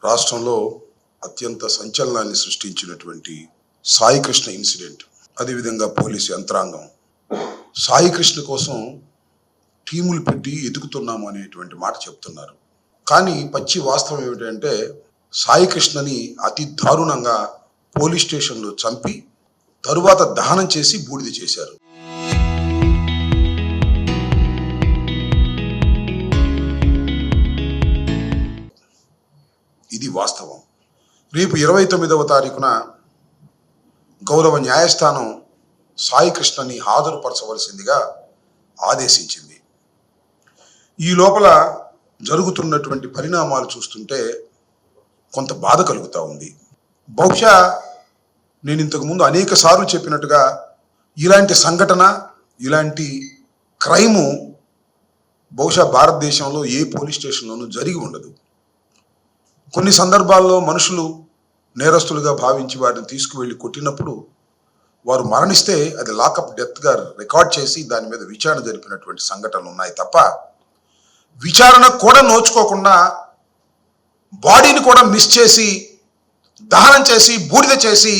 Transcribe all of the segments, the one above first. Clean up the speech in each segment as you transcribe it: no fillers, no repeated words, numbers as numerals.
రాష్ట్రంలో అత్యంత సంచలనాన్ని సృష్టించినటువంటి సాయి కృష్ణ ఇన్సిడెంట్, అదేవిధంగా పోలీసు యంత్రాంగం సాయి కృష్ణ కోసం టీములు పెట్టి ఎదుగుతున్నాము అనేటువంటి మాట చెప్తున్నారు. కానీ పచ్చి వాస్తవం ఏమిటంటే సాయి కృష్ణని అతి దారుణంగా పోలీస్ స్టేషన్లో చంపి తరువాత దహనం చేసి బూడిద చేశారు. ఇది వాస్తవం. రేపు 29వ తారీఖున గౌరవ న్యాయస్థానం సాయి కృష్ణని హాజరుపరచవలసిందిగా ఆదేశించింది. ఈ లోపల జరుగుతున్నటువంటి పరిణామాలు చూస్తుంటే కొంత బాధ కలుగుతూ ఉంది. బహుశా నేను ఇంతకుముందు అనేక సార్లు చెప్పినట్టుగా ఇలాంటి సంఘటన, ఇలాంటి క్రైము బహుశా భారతదేశంలో ఏ పోలీస్ స్టేషన్లోనూ జరిగి ఉండదు. కొన్ని సందర్భాల్లో మనుషులు నేరస్తులుగా భావించి వారిని తీసుకువెళ్ళి కొట్టినప్పుడు వారు మరణిస్తే అది లాకప్ డెత్గా రికార్డ్ చేసి దాని మీద విచారణ జరిపినటువంటి సంఘటనలు ఉన్నాయి తప్ప, విచారణ కూడా నోచుకోకుండా బాడీని కూడా మిస్ చేసి దహనం చేసి బూడిద చేసి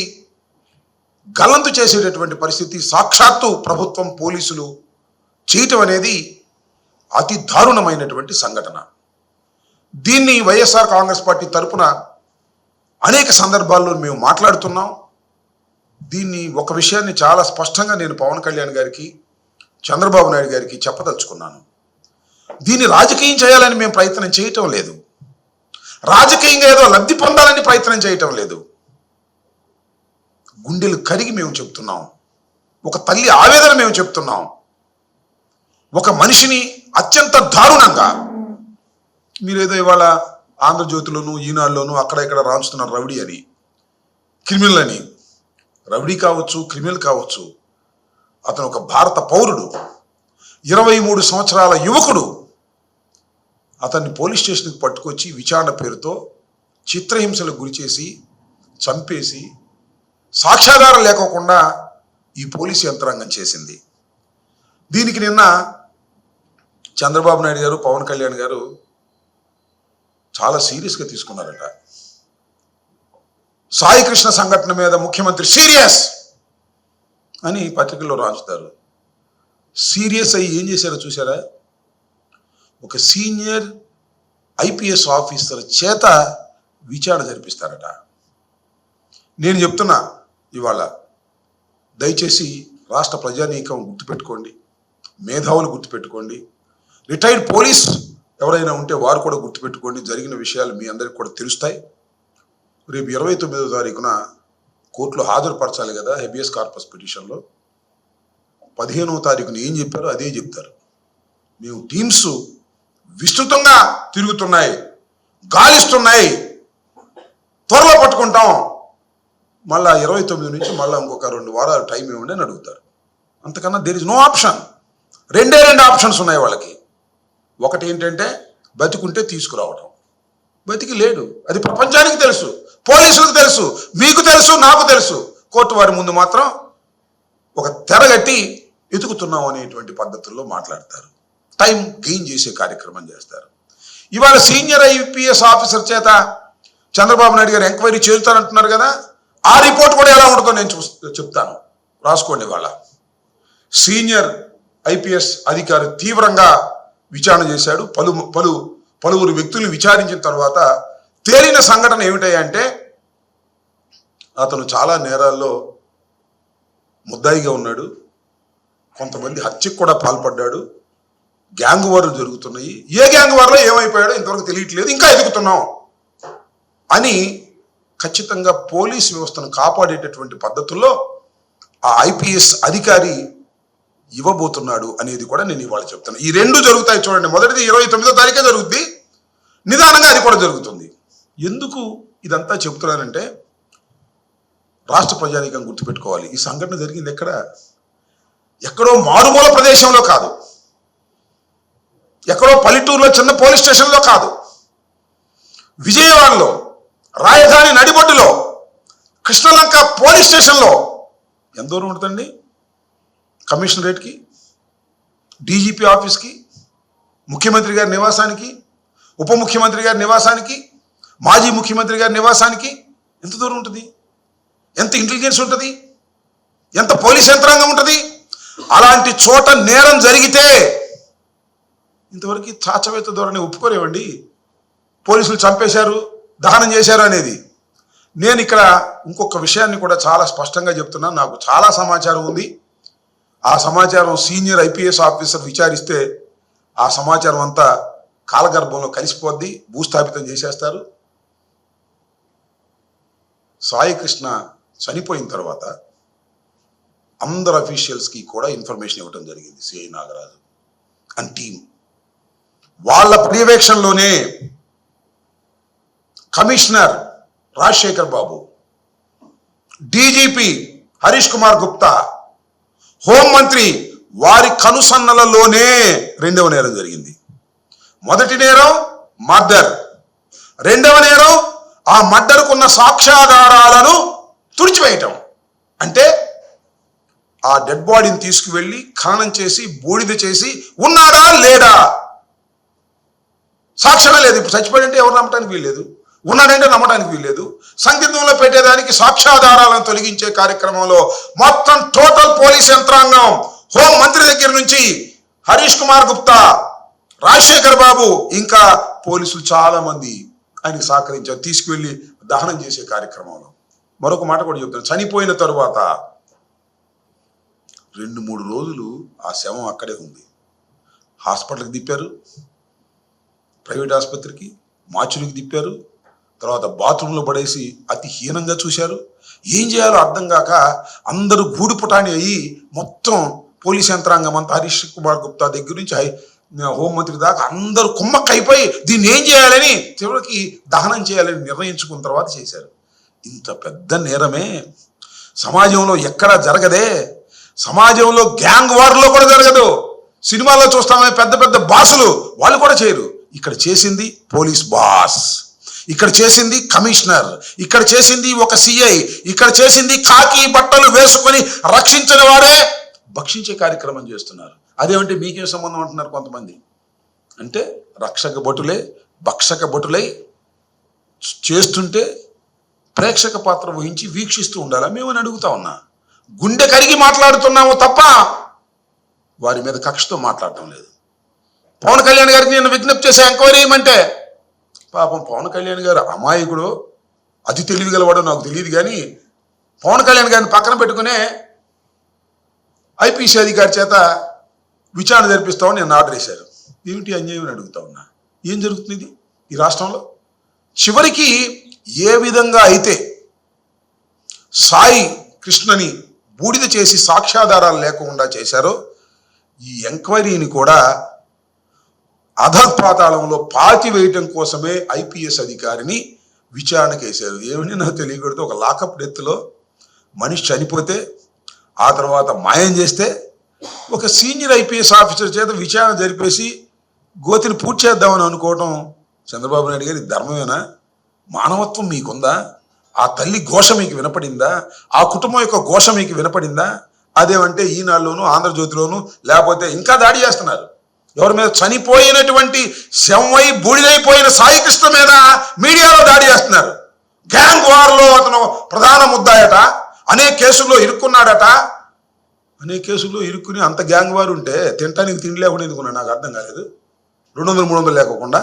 గల్లంతు చేసేటటువంటి పరిస్థితి సాక్షాత్తు ప్రభుత్వం, పోలీసులు చేయటం అనేది అతి దారుణమైనటువంటి సంఘటన. దీన్ని వైఎస్ఆర్ కాంగ్రెస్ పార్టీ తరపున అనేక సందర్భాల్లో మేము మాట్లాడుతున్నాం. దీన్ని ఒక విషయాన్ని చాలా స్పష్టంగా నేను పవన్ కళ్యాణ్ గారికి, చంద్రబాబు నాయుడు గారికి చెప్పదలుచుకున్నాను. దీన్ని రాజకీయం చేయాలని మేము ప్రయత్నం చేయటం లేదు. రాజకీయంగా ఏదో లబ్ధి పొందాలని ప్రయత్నం చేయటం లేదు. గుండెలు కరిగి మేము చెప్తున్నాం. ఒక తల్లి ఆవేదన మేము చెప్తున్నాం. ఒక మనిషిని అత్యంత దారుణంగా, మీరేదో ఇవాళ ఆంధ్రజ్యోతిలోను, ఈనాడులోను అక్కడ ఇక్కడ రాంచుతున్నారు రౌడీ అని, క్రిమినల్ అని. రౌడీ కావచ్చు, క్రిమినల్ కావచ్చు, అతను ఒక భారత పౌరుడు, 23 సంవత్సరాల యువకుడు. అతన్ని పోలీస్ స్టేషన్కి పట్టుకొచ్చి విచారణ పేరుతో చిత్రహింసలకు గురిచేసి చంపేసి సాక్ష్యాధారం లేకోకుండా ఈ పోలీసు యంత్రాంగం చేసింది. దీనికి నిన్న చంద్రబాబు నాయుడు గారు, పవన్ కళ్యాణ్ గారు చాలా సీరియస్గా తీసుకున్నారట. సాయి కృష్ణ సంఘటన మీద ముఖ్యమంత్రి సీరియస్ అని పత్రికల్లో రాంచుతారు. సీరియస్ అయ్యి ఏం చేశారో చూసారా? ఒక సీనియర్ ఐపీఎస్ ఆఫీసర్ చేత విచారణ జరిపిస్తారట. నేను చెప్తున్నా ఇవాళ, దయచేసి రాష్ట్ర ప్రజానీకం గుర్తుపెట్టుకోండి, మేధావులు గుర్తుపెట్టుకోండి, రిటైర్డ్ పోలీస్ ఎవరైనా ఉంటే వారు కూడా గుర్తుపెట్టుకోండి. జరిగిన విషయాలు మీ అందరికి కూడా తెలుస్తాయి. రేపు 29వ తారీఖున కోర్టులో హాజరుపరచాలి కదా హెబియస్ కార్పస్ పిటిషన్లో. 15వ తారీఖున ఏం చెప్పారో అదే చెప్తారు. మేము టీమ్స్ విస్తృతంగా తిరుగుతున్నాయి, గాలిస్తున్నాయి, త్వరలో పట్టుకుంటాం, మళ్ళా 29 నుంచి మళ్ళీ ఇంకొక 2 వారాలు టైం ఇవ్వండి అని అడుగుతారు. అంతకన్నా దేర్ ఇస్ నో ఆప్షన్. రెండే 2 ఆప్షన్స్ ఉన్నాయి వాళ్ళకి. ఒకటి ఏంటంటే బతికుంటే తీసుకురావడం. బతికి లేడు, అది ప్రపంచానికి తెలుసు, పోలీసులకు తెలుసు, మీకు తెలుసు, నాకు తెలుసు. కోర్టు వారి ముందు మాత్రం ఒక తెరగట్టి ఎతుకుతున్నాం అనేటువంటి పద్ధతుల్లో మాట్లాడతారు. టైం గెయిన్ చేసే కార్యక్రమం చేస్తారు. ఇవాళ సీనియర్ ఐపీఎస్ ఆఫీసర్ చేత చంద్రబాబు నాయుడు గారు ఎంక్వైరీ చేస్తారంటున్నారు కదా, ఆ రిపోర్ట్ కూడా ఎలా ఉంటుందో నేను చెప్తాను, రాసుకోండి. వాళ్ళ సీనియర్ ఐపీఎస్ అధికారి తీవ్రంగా విచారణ చేశాడు. పలువురు వ్యక్తులను విచారించిన తర్వాత తేలిన సంఘటన ఏమిటంటే అతను చాలా నేరాల్లో ముద్దాయిగా ఉన్నాడు, కొంతమంది హత్యకు కూడా పాల్పడ్డాడు, గ్యాంగ్ వార్లు జరుగుతున్నాయి, ఏ గ్యాంగ్ వార్లో ఏమైపోయాడో ఇంతవరకు తెలియట్లేదు, ఇంకా ఎదుగుతున్నాం అని ఖచ్చితంగా పోలీస్ వ్యవస్థను కాపాడేటటువంటి పద్ధతుల్లో ఆ ఐపీఎస్ అధికారి ఇవ్వబోతున్నాడు అనేది కూడా నేను ఇవాళ చెప్తాను. ఈ 2 జరుగుతాయి చూడండి. మొదటిది 29వ తారీఖే జరుగుద్ది, నిదానంగా అది కూడా జరుగుతుంది. ఎందుకు ఇదంతా చెబుతున్నానంటే రాష్ట్ర ప్రజానీకం గుర్తుపెట్టుకోవాలి. ఈ సంఘటన జరిగింది ఎక్కడో మారుమూల ప్రదేశంలో కాదు, ఎక్కడో పల్లెటూరులో చిన్న పోలీస్ స్టేషన్లో కాదు, విజయవాడలో రాజధాని నడిబొడ్డులో కృష్ణలంక పోలీస్ స్టేషన్లో. ఎంత దూరం ఉంటుందండి కమిషనరేట్కి, డీజీపీ ఆఫీస్కి, ముఖ్యమంత్రి గారి నివాసానికి, ఉప ముఖ్యమంత్రి గారి నివాసానికి, మాజీ ముఖ్యమంత్రి గారి నివాసానికి ఎంత దూరం ఉంటుంది? ఎంత ఇంటెలిజెన్స్ ఉంటుంది? ఎంత పోలీస్ యంత్రాంగం ఉంటుంది? అలాంటి చోట నేరం జరిగితే ఇంతవరకు చాచవేత ధోరణి ఒప్పుకోలేవండి. పోలీసులు చంపేశారు, దహనం చేశారు అనేది. నేను ఇక్కడ ఇంకొక విషయాన్ని కూడా చాలా స్పష్టంగా చెప్తున్నాను. నాకు చాలా సమాచారం ఉంది. ఆ సమాచారం సీనియర్ ఐపీఎస్ ఆఫీసర్ విచారిస్తే ఆ సమాచారం అంతా కాలగర్భంలో కలిసిపోద్ది, భూస్థాపితం చేసేస్తారు. సాయి కృష్ణ చనిపోయిన తర్వాత అందరు అఫీషియల్స్కి కూడా ఇన్ఫర్మేషన్ ఇవ్వడం జరిగింది. సిఐ నాగరాజు అండ్ టీం వాళ్ళ పర్యవేక్షణలోనే కమిషనర్ రాజశేఖర్ బాబు, డీజీపీ హరీష్ కుమార్ గుప్తా, హోంమంత్రి వారి కనుసన్నలలోనే రెండవ నేరం జరిగింది. మొదటి నేరం మర్డర్, రెండవ నేరం ఆ మర్డర్కున్న సాక్ష్యాధారాలను తుడిచివేయటం. అంటే ఆ డెడ్ బాడీని తీసుకువెళ్ళి ఖననం చేసి బూడిద చేసి ఉన్నాడా లేడా సాక్ష్యమే లేదు. ఇప్పుడు చచ్చిపోయింటే ఎవరు నమ్మటానికి వీల్లేదు, ఉన్నాడంటే నమ్మడానికి వీల్లేదు. సందిగ్ధంలో పెట్టేదానికి సాక్ష్యాధారాలను తొలగించే కార్యక్రమంలో మొత్తం టోటల్ పోలీస్ యంత్రాంగం, హోం మంత్రి దగ్గర నుంచి హరీష్ కుమార్ గుప్తా, రాజశేఖర్ బాబు ఇంకా పోలీసులు చాలా మంది ఆయనకి సహకరించారు తీసుకువెళ్ళి దహనం చేసే కార్యక్రమంలో. మరొక మాట కూడా చెప్తాను, చనిపోయిన తరువాత 2-3 రోజులు ఆ శవం అక్కడే ఉంది. హాస్పిటల్కి తిప్పారు, ప్రైవేట్ ఆసుపత్రికి, మార్చురికి తిప్పారు, తర్వాత బాత్రూంలో పడేసి అతి హీనంగా చూశారు. ఏం చేయాలో అర్థం కాక అందరూ గూడుపుటాని అయ్యి మొత్తం పోలీస్ యంత్రాంగం అంతా హరీష్ కుమార్ గుప్తా దగ్గర నుంచి హోంమంత్రి దాకా అందరూ కుమ్మక్కైపోయి దీన్ని ఏం చేయాలని చివరికి దహనం చేయాలని నిర్ణయించుకున్న తర్వాత చేశారు. ఇంత పెద్ద నేరమే సమాజంలో ఎక్కడా జరగదే. సమాజంలో గ్యాంగ్ వార్లో కూడా జరగదు. సినిమాల్లో చూస్తామే పెద్ద పెద్ద బాసులు, వాళ్ళు కూడా చేయరు. ఇక్కడ చేసింది పోలీస్ బాస్, ఇక్కడ చేసింది కమిషనర్, ఇక్కడ చేసింది ఒక సిఐ, ఇక్కడ చేసింది కాకి బట్టలు వేసుకొని రక్షించిన వాడే భక్షించే కార్యక్రమం చేస్తున్నారు. అదేమంటే మీకేం సంబంధం అంటున్నారు కొంతమంది. అంటే రక్షక భటులే భక్షక భటులై చేస్తుంటే ప్రేక్షక పాత్ర వహించి వీక్షిస్తూ ఉండాలా మేమని అడుగుతా ఉన్నా. గుండె కరిగి మాట్లాడుతున్నాము తప్ప వారి మీద కక్షతో మాట్లాడటం లేదు. పవన్ కళ్యాణ్ గారికి నేను విజ్ఞప్తి చేసే ఎంక్వైరీ ఏమంటే, పాపం పవన్ కళ్యాణ్ గారు అమాయకుడు, అతి తెలివి గలవాడో నాకు తెలియదు, కానీ పవన్ కళ్యాణ్ గారిని పక్కన పెట్టుకునే ఐపీసీ అధికారి చేత విచారణ జరిపిస్తామని నేను ఆర్డర్ చేశారు. ఏమిటి అన్యాయం అని అడుగుతా ఉన్నా. ఏం జరుగుతుంది ఈ రాష్ట్రంలో? చివరికి ఏ విధంగా అయితే సాయి కృష్ణని బూడిద చేసి సాక్ష్యాధారాలు లేకుండా చేశారో ఈ ఎంక్వైరీని కూడా అధపాతాళంలో పాతి వేయటం కోసమే ఐపీఎస్ అధికారిని విచారణకు వేశారు. ఏమని నాకు తెలియకూడదు. ఒక లాకప్ డెత్లో మనిషి చనిపోతే ఆ తర్వాత మాయం చేస్తే ఒక సీనియర్ ఐపీఎస్ ఆఫీసర్ చేత విచారణ జరిపేసి గోతిని పూర్తి చేద్దామని అనుకోవటం చంద్రబాబు నాయుడు గారి ధర్మమేనా? మానవత్వం మీకుందా? ఆ తల్లి ఘోష మీకు వినపడిందా? ఆ కుటుంబం యొక్క ఘోష మీకు వినపడిందా? అదేమంటే ఈనాడులోను ఆంధ్రజ్యోతిలోను లేకపోతే ఇంకా దాడి చేస్తున్నారు. ఎవరి మీద? చనిపోయినటువంటి శవమై బూడిదైపోయిన సాయి కృష్ణ మీద మీడియాలో దాడి చేస్తున్నారు. గ్యాంగ్ వార్లో అతను ప్రధాన ముద్దాయట, అనేక కేసుల్లో ఇరుక్కున్నాడట. అనేక కేసుల్లో ఇరుక్కుని అంత గ్యాంగ్ వారు ఉంటే తినటానికి తిండి లేకుండా ఎందుకున్నా నాకు అర్థం కాలేదు. 200-300 లేకోకుండా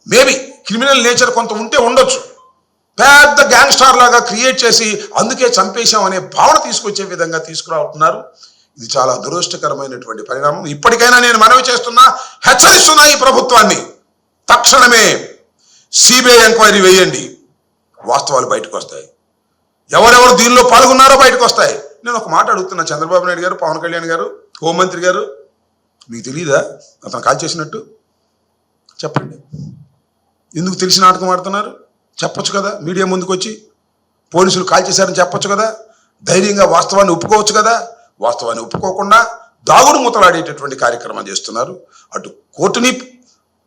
మేబీ క్రిమినల్ నేచర్ కొంత ఉంటే ఉండొచ్చు. పెద్ద గ్యాంగ్ స్టార్ లాగా క్రియేట్ చేసి అందుకే చంపేశాం అనే భావన తీసుకొచ్చే విధంగా తీసుకురావుతున్నారు. ఇది చాలా దురదృష్టకరమైనటువంటి పరిణామం. ఇప్పటికైనా నేను మనవి చేస్తున్నా, హెచ్చరిస్తున్నా ఈ ప్రభుత్వాన్ని, తక్షణమే సిబిఐ ఎంక్వైరీ వేయండి. వాస్తవాలు బయటకు వస్తాయి. ఎవరెవరు దీనిలో పాల్గొన్నారో బయటకు వస్తాయి. నేను ఒక మాట అడుగుతున్నా, చంద్రబాబు నాయుడు గారు, పవన్ కళ్యాణ్ గారు, హోంమంత్రి గారు, మీకు తెలియదా అతను కాల్ చేసినట్టు? చెప్పండి. ఎందుకు తెలిసి నాటకం ఆడుతున్నారు? చెప్పొచ్చు కదా, మీడియా ముందుకు వచ్చి పోలీసులు కాల్ చేశారని చెప్పొచ్చు కదా, ధైర్యంగా వాస్తవాన్ని ఒప్పుకోవచ్చు కదా. వాస్తవాన్ని ఒప్పుకోకుండా దాగుడు మూతలాడేటటువంటి కార్యక్రమం చేస్తున్నారు. అటు కోర్టుని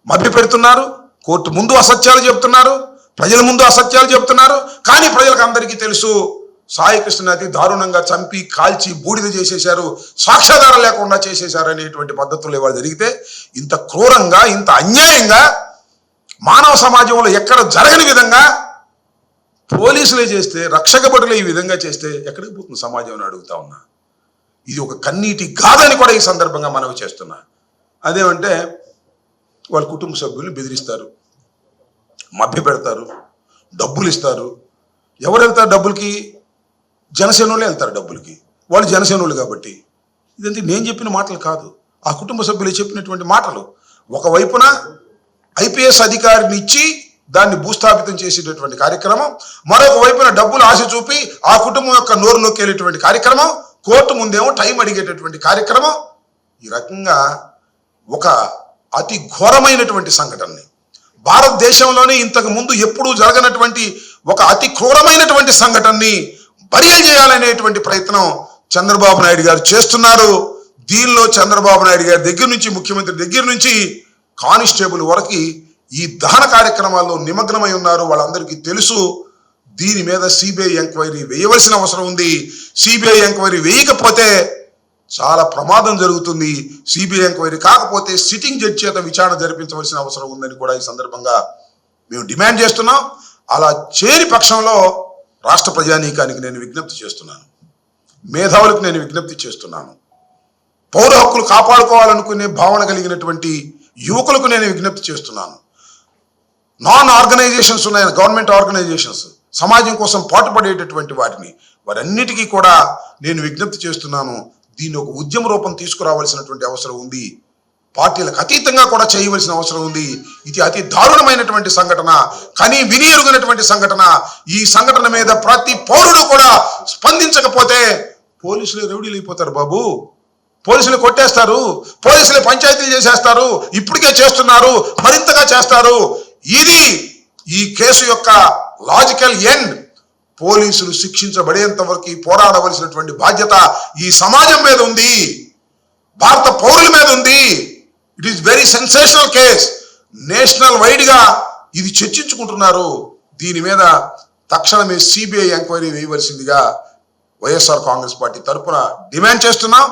మభ్య పెడుతున్నారు, కోర్టు ముందు అసత్యాలు చెప్తున్నారు, ప్రజల ముందు అసత్యాలు చెప్తున్నారు. కానీ ప్రజలకు అందరికీ తెలుసు సాయి కృష్ణ అతి దారుణంగా చంపి కాల్చి బూడిద చేసేశారు, సాక్ష్యాధారం లేకుండా చేసేశారు అనేటువంటి పద్ధతులు ఇవాళ జరిగితే ఇంత క్రూరంగా ఇంత అన్యాయంగా మానవ సమాజంలో ఎక్కడ జరగని విధంగా పోలీసులే చేస్తే, రక్షక భటులు ఈ విధంగా చేస్తే ఎక్కడికి పోతుంది సమాజం అని అడుగుతా ఉన్నా. ఇది ఒక కన్నీటి గాథని కూడా ఈ సందర్భంగా మనవి చేస్తున్నా. అదేమంటే వాళ్ళ కుటుంబ సభ్యుల్ని బెదిరిస్తారు, మభ్య పెడతారు, డబ్బులు ఇస్తారు. ఎవరు వెళ్తారు డబ్బులకి? జనసేనోళ్ళే వెళ్తారు డబ్బులకి. వాళ్ళు జనసేనోళ్ళు కాబట్టి. ఇదంతా నేను చెప్పిన మాటలు కాదు, ఆ కుటుంబ సభ్యులు చెప్పినటువంటి మాటలు. ఒకవైపున ఐపీఎస్ అధికారిని ఇచ్చి దాన్ని భూస్థాపితం చేసేటటువంటి కార్యక్రమం, మరొక వైపున డబ్బులు ఆశ చూపి ఆ కుటుంబం యొక్క నోరు నొక్కేటటువంటి కార్యక్రమం, కోర్టు ముందేమో టైం అడిగేటటువంటి కార్యక్రమం. ఈ రకంగా ఒక అతి ఘోరమైనటువంటి సంఘటనని, భారతదేశంలోనే ఇంతకు ముందు ఎప్పుడూ జరగనటువంటి ఒక అతి క్రూరమైనటువంటి సంఘటనని బరియల్ చేయాలనేటువంటి ప్రయత్నం చంద్రబాబు నాయుడు గారు చేస్తున్నారు. దీనిలో చంద్రబాబు నాయుడు గారి దగ్గర నుంచి, ముఖ్యమంత్రి దగ్గర నుంచి కానిస్టేబుల్ వరకు ఈ దహన కార్యక్రమాల్లో నిమగ్నమై ఉన్నారు. వాళ్ళందరికీ తెలుసు. దీని మీద సిబిఐ ఎంక్వైరీ వేయవలసిన అవసరం ఉంది. సిబిఐ ఎంక్వైరీ వేయకపోతే చాలా ప్రమాదం జరుగుతుంది. సిబిఐ ఎంక్వైరీ కాకపోతే సిట్టింగ్ జడ్జి చేత విచారణ జరిపించవలసిన అవసరం ఉందని కూడా ఈ సందర్భంగా మేము డిమాండ్ చేస్తున్నాం. అలా చేరి పక్షంలో రాష్ట్ర ప్రజానీకానికి నేను విజ్ఞప్తి చేస్తున్నాను, మేధావులకు నేను విజ్ఞప్తి చేస్తున్నాను, పౌర హక్కులు కాపాడుకోవాలనుకునే భావన కలిగినటువంటి యువకులకు నేను విజ్ఞప్తి చేస్తున్నాను. నాన్ ఆర్గనైజేషన్స్ ఉన్నాయి, గవర్నమెంట్ ఆర్గనైజేషన్స్, సమాజం కోసం పాటుపడేటటువంటి వారన్నిటికీ కూడా నేను విజ్ఞప్తి చేస్తున్నాను. దీన్ని ఒక ఉద్యమ రూపం తీసుకురావాల్సినటువంటి అవసరం ఉంది. పార్టీలకు అతీతంగా కూడా చేయవలసిన అవసరం ఉంది. ఇది అతి దారుణమైనటువంటి సంఘటన, కానీ విని ఎరుగనటువంటి సంఘటన. ఈ సంఘటన మీద ప్రతి పౌరుడు కూడా స్పందించకపోతే పోలీసులు రౌడీలు అయిపోతారు బాబు. పోలీసులు కొట్టేస్తారు, పోలీసులు పంచాయతీలు చేసేస్తారు, ఇప్పటికే చేస్తున్నారు, మరింతగా చేస్తారు. ఇది ఈ కేసు యొక్క లాజికల్ ఎండ్. పోలీసులు శిక్షించబడేంత వరకు పోరాడవలసినటువంటి బాధ్యత ఈ సమాజం మీద ఉంది, భారత పౌరుల మీద ఉంది. It is very sensational case. National wide గా ఇది చర్చించుకుంటున్నారు. దీని మీద తక్షణమే సిబిఐ ఎంక్వైరీ వేయవలసిందిగా వైఎస్ఆర్ కాంగ్రెస్ పార్టీ తరఫున డిమాండ్ చేస్తున్నాం.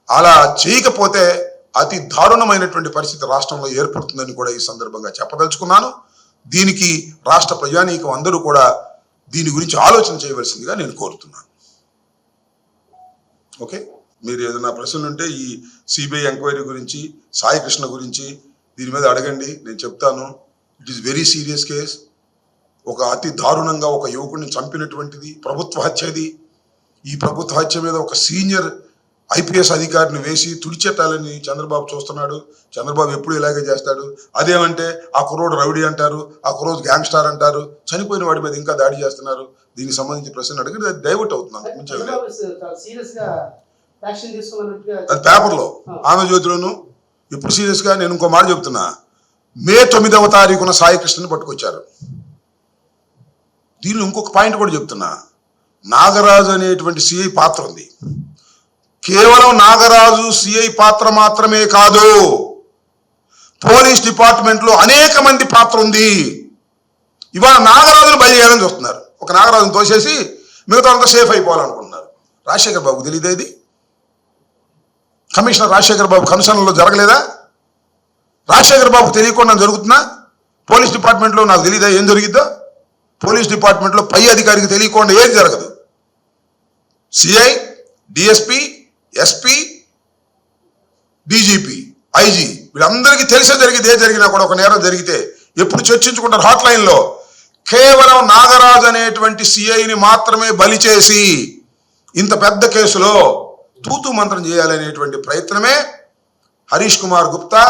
అలా చేయకపోతే అతి దారుణమైనటువంటి పరిస్థితి రాష్ట్రంలో ఏర్పడుతుందని కూడా ఈ సందర్భంగా చెప్పదలుచుకున్నాను. దీనికి రాష్ట్ర ప్రజానీకం అందరూ కూడా దీని గురించి ఆలోచన చేయవలసిందిగా నేను కోరుతున్నాను. ఓకే, మీరు ఏదైనా ప్రశ్నలు ఉంటే ఈ సిబిఐ ఎంక్వైరీ గురించి, సాయి కృష్ణ గురించి దీని మీద అడగండి, నేను చెప్తాను. It is very serious case. ఒక అతి దారుణంగా ఒక యువకుడిని చంపినటువంటిది ప్రభుత్వ హత్యది. ఈ ప్రభుత్వ హత్య మీద ఒక సీనియర్ ఐపీఎస్ అధికారిని వేసి తుడిచెట్టాలని చంద్రబాబు చూస్తున్నాడు. చంద్రబాబు ఎప్పుడు ఇలాగే చేస్తాడు. అదేమంటే ఆ కుర్రోడు రౌడీ అంటారు, ఆ కుర్రోడు గ్యాంగ్స్టార్ అంటారు, చనిపోయిన వాడి మీద ఇంకా దాడి చేస్తున్నారు. దీనికి సంబంధించి ప్రశ్న అడిగితే డైవర్ట్ అవుతున్నాను. అది పేపర్లో, ఆంధ్రజ్యోతిలోను. ఇప్పుడు సీరియస్ గా నేను ఇంకో మాట చెప్తున్నా. మే 9వ తారీఖున సాయి కృష్ణని పట్టుకొచ్చారు. దీనిలో ఇంకొక పాయింట్ కూడా చెప్తున్నా. నాగరాజు అనేటువంటి సిఐ పాత్ర ఉంది. కేవలం నాగరాజు సిఐ పాత్ర మాత్రమే కాదు, పోలీస్ డిపార్ట్మెంట్ లో అనేక మంది పాత్ర ఉంది. ఇవాళ నాగరాజును బయలుదేరని చూస్తున్నారు. ఒక నాగరాజును తోసేసి మిగతా అంతా సేఫ్ అయిపోవాలనుకుంటున్నారు. రాజశేఖర్ బాబు తెలియదు ఇది? కమిషనర్ రాజశేఖర్ బాబు కమిషనర్లో జరగలేదా? రాజశేఖర్ బాబు తెలియకుండా జరుగుతున్నా? పోలీస్ డిపార్ట్మెంట్లో నాకు తెలియదా ఏం జరిగిద్దో? పోలీస్ డిపార్ట్మెంట్లో పై అధికారికి తెలియకుండా ఏది జరగదు. CI, DSP, SP, DGP, IG వీళ్ళందరికీ తెలిసే జరిగింది. ఏ జరిగినా కూడా ఒక నేరం జరిగితే ఎప్పుడు చర్చించుకుంటారు హాట్ లైన్లో. కేవలం నాగరాజు అనేటువంటి సిఐని మాత్రమే బలి చేసి ఇంత పెద్ద కేసులో తూతు మంత్రం చేయాలనేటువంటి ప్రయత్నమే హరీష్ కుమార్ గుప్తా,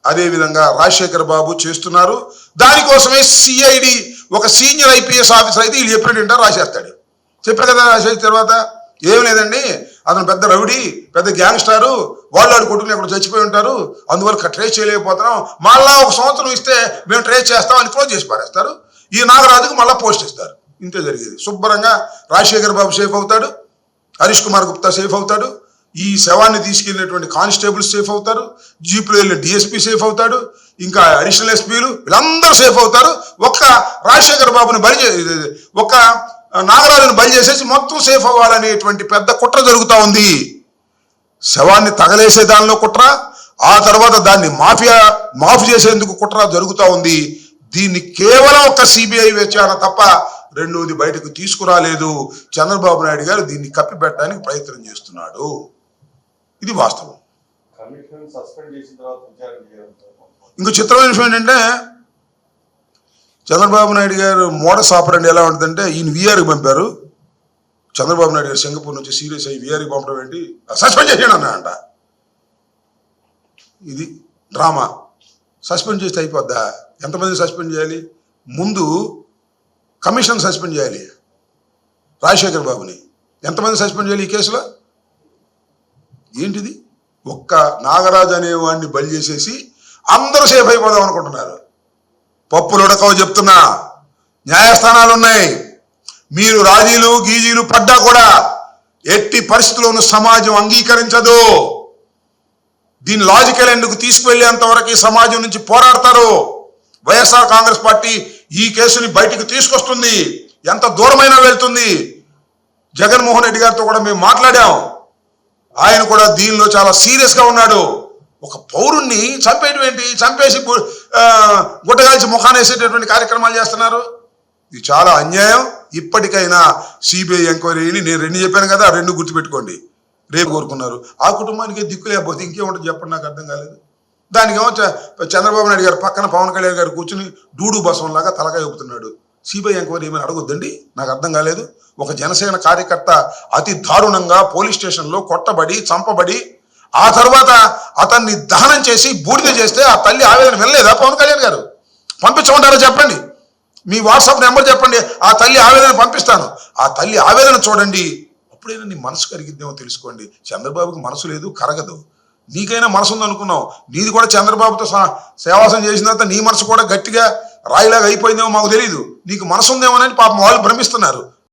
అదేవిధంగా రాజశేఖర్ బాబు చేస్తున్నారు. దానికోసమే సిఐడి ఒక సీనియర్ ఐపీఎస్ ఆఫీసర్ అయితే వీళ్ళు ఎప్పుడు వింటారు రాసేస్తాడు. చెప్పే కదా రాసేసిన తర్వాత ఏం లేదండి, అతను పెద్ద రౌడీ, పెద్ద గ్యాంగ్స్టారు, వాళ్ళు కొట్టుకుని ఎక్కడ చచ్చిపోయి ఉంటారు, అందువల్ల ట్రేస్ చేయలేకపోతున్నాం, మళ్ళా 1 సంవత్సరం ఇస్తే మేము ట్రేస్ చేస్తాం అని క్లోజ్ చేసి పారేస్తారు. ఈ నాగరాజుకు మళ్ళీ పోస్ట్ ఇస్తారు. ఇంతే జరిగేది. శుభ్రంగా రాజశేఖర్ బాబు సేఫ్ అవుతాడు, హరీష్ కుమార్ గుప్తా సేఫ్ అవుతాడు, ఈ శవాన్ని తీసుకెళ్ళినటువంటి కానిస్టేబుల్స్ సేఫ్ అవుతారు, జీపులో వెళ్ళిన డిఎస్పీ సేఫ్ అవుతాడు, ఇంకా అడిషనల్ ఎస్పీలు వీళ్ళందరూ సేఫ్ అవుతారు. ఒక్క రాజశేఖర్ బాబుని ఒక్క నాగరాజును బలి చేసేసి మొత్తం సేఫ్ అవ్వాలనేటువంటి పెద్ద కుట్ర జరుగుతూ ఉంది. శవాన్ని తగలేసే దానిలో కుట్ర, ఆ తర్వాత దాన్ని మాఫీ చేసేందుకు కుట్ర జరుగుతూ ఉంది. దీన్ని కేవలం ఒక సిబిఐ విచారణ తప్ప రెండోది బయటకు తీసుకురాలేదు. చంద్రబాబు నాయుడు గారు దీన్ని కప్పిపెట్టడానికి ప్రయత్నం చేస్తున్నాడు. ఇది వాస్తవం. ఇంకో చిత్రమైన విషయం ఏంటంటే, చంద్రబాబు నాయుడు గారు మోడస్ ఆపరండి ఎలా ఉంటుందంటే, ఈయన వీఆర్కి పంపారు. చంద్రబాబు నాయుడు గారు సింగపూర్ నుంచి సీరియస్ అయ్యి వీఆర్కి పంపడం ఏంటి, సస్పెండ్ చేసాడు అన్నాడంట. ఇది డ్రామా. సస్పెండ్ చేస్తే అయిపోద్దా? ఎంతమంది సస్పెండ్ చేయాలి? ముందు కమిషన్ సస్పెండ్ చేయాలి. రాజశేఖర్ బాబుని ఎంతమంది సస్పెండ్ చేయాలి ఈ కేసులో? ఏంటిది? ఒక్క నాగరాజు అనేవాడిని బలి చేసేసి అందరూ సేఫ్ అయిపోదాం అనుకుంటున్నారు. పప్పులు ఉడకవు చెప్తున్నా. న్యాయస్థానాలు ఉన్నాయి. మీరు రాజీలు గీజీలు పడ్డా కూడా ఎట్టి పరిస్థితుల్లోనూ సమాజం అంగీకరించదు. దీని లాజికల్ ఎందుకు తీసుకువెళ్లేంత వరకు సమాజం నుంచి పోరాడతారు. వైఎస్ఆర్ కాంగ్రెస్ పార్టీ ఈ కేసుని బయటికి తీసుకొస్తుంది. ఎంత దూరమైనా వెళ్తుంది. జగన్మోహన్ రెడ్డి గారితో కూడా మేము మాట్లాడాం. ఆయన కూడా దీనిలో చాలా సీరియస్ గా ఉన్నాడు. ఒక పౌరుణ్ణి చంపేయడం ఏంటి? చంపేసి గుట్టగాల్చి ముఖాన్ని వేసేటటువంటి కార్యక్రమాలు చేస్తున్నారు. ఇది చాలా అన్యాయం. ఇప్పటికైనా సిబిఐ ఎంక్వైరీని నేను 2 చెప్పాను కదా, 2 గుర్తుపెట్టుకోండి. రేపు కోరుకున్నారు. ఆ కుటుంబానికి దిక్కు లేకపోతే ఇంకేముంటుంది చెప్పండి, నాకు అర్థం కాలేదు. దానికేమో చంద్రబాబు నాయుడు గారు పక్కన పవన్ కళ్యాణ్ గారు కూర్చుని డూడు బసవంలాగా తలకాయ ఊపుతున్నాడు. సిబిఐ ఎంక్వైరీ ఏమైనా అడగొద్దండి, నాకు అర్థం కాలేదు. ఒక జనసేన కార్యకర్త అతి దారుణంగా పోలీస్ స్టేషన్లో కొట్టబడి చంపబడి ఆ తర్వాత అతన్ని దహనం చేసి బూడిద చేస్తే ఆ తల్లి ఆవేదన వినలేదా పవన్ కళ్యాణ్ గారు? పంపించమంటారో చెప్పండి, మీ వాట్సాప్ నెంబర్ చెప్పండి, ఆ తల్లి ఆవేదన పంపిస్తాను. ఆ తల్లి ఆవేదన చూడండి, అప్పుడైనా నీ మనసు కరిగిద్దేమో తెలుసుకోండి. చంద్రబాబుకి మనసు లేదు, కరగదు. నీకైనా మనసు ఉంది అనుకున్నావు. నీది కూడా చంద్రబాబుతో సేవాసం చేసిన తర్వాత నీ మనసు కూడా గట్టిగా రాయిలాగా అయిపోయిందేమో మాకు తెలియదు. నీకు మనసు ఉందేమోనని పాపం వాళ్ళు భ్రమిస్తున్నారు.